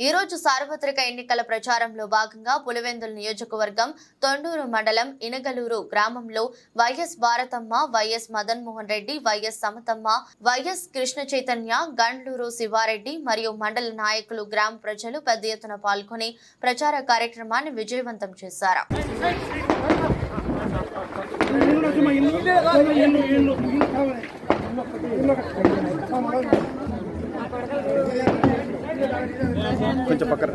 ఈ రోజు సార్వత్రిక ఎన్నికల ప్రచారంలో భాగంగా పులివెందుల నియోజకవర్గం తొండూరు మండలం ఇనగలూరు గ్రామంలో YS Bharathamma, YS Madan Mohan Reddy, YS Samathamma, YS Krishna Chaitanya, Gandluru Shivareddy మరియు మండల నాయకులు, గ్రామ ప్రజలు పెద్ద ఎత్తున పాల్గొని ప్రచార కార్యక్రమాన్ని విజయవంతం చేశారు. కొంచెం పక్కన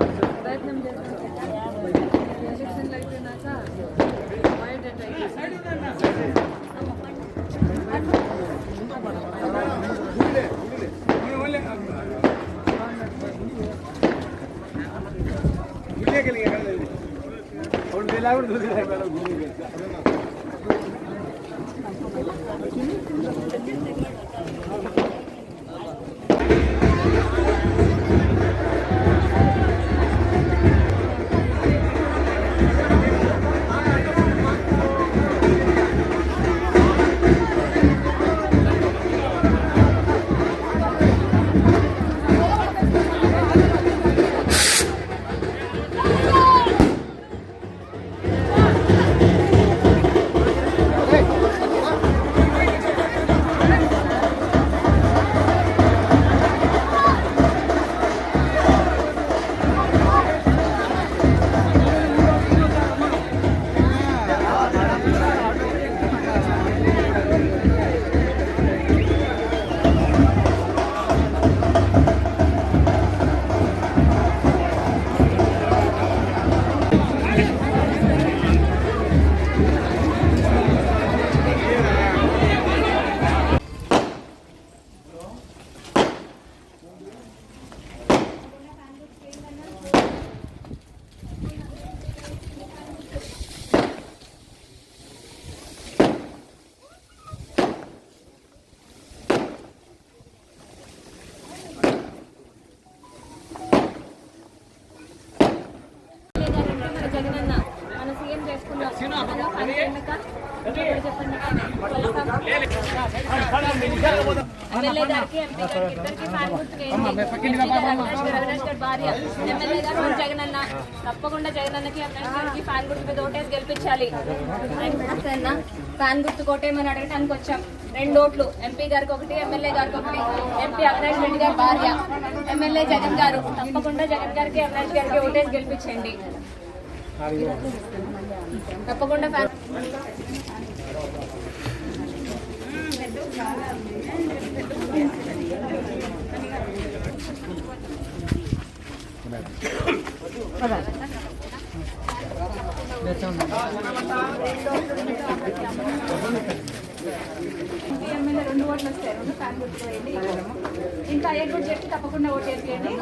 ఎమ్మెల్యే గారికి, ఎంపీ గారికి ఇద్దరికి ఫ్యాన్ గుర్తుకు భార్య ఎమ్మెల్యే గారు జగనన్న, తప్పకుండా జగనన్నకి అవినాష్ గారికి ఫ్యాన్ గుర్తు మీద ఓటేసి గెలిపించాలి. ఫ్యాన్ గుర్తు కోటేమని అడగటానికి వచ్చాం. 2 ఓట్లు, ఎంపీ గారికి 1, ఎమ్మెల్యే గారికి 1. ఎంపీ అవినాష్ రెడ్డి గారి భార్య, ఎమ్మెల్యే జగన్ గారు, తప్పకుండా జగన్ గారికి అవినాష్ గారికి ఓటేసి గెలిపించండి. తప్పకుండా ఫ్యాన్ ఎమ్మెల్యే 2 ఓట్లు వస్తాయి. 2 ఫ్యాన్ గుర్తుకోండి. ఇంకా ఏ గుర్తు చెప్పి తప్పకుండా ఓటు వేసేయండి.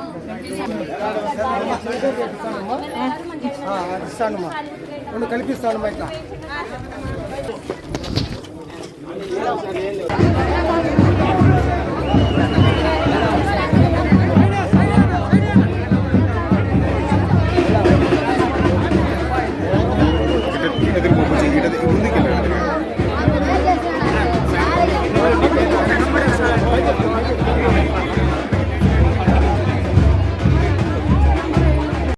కల్పిస్తాను బయట ఎదురు ముందుకు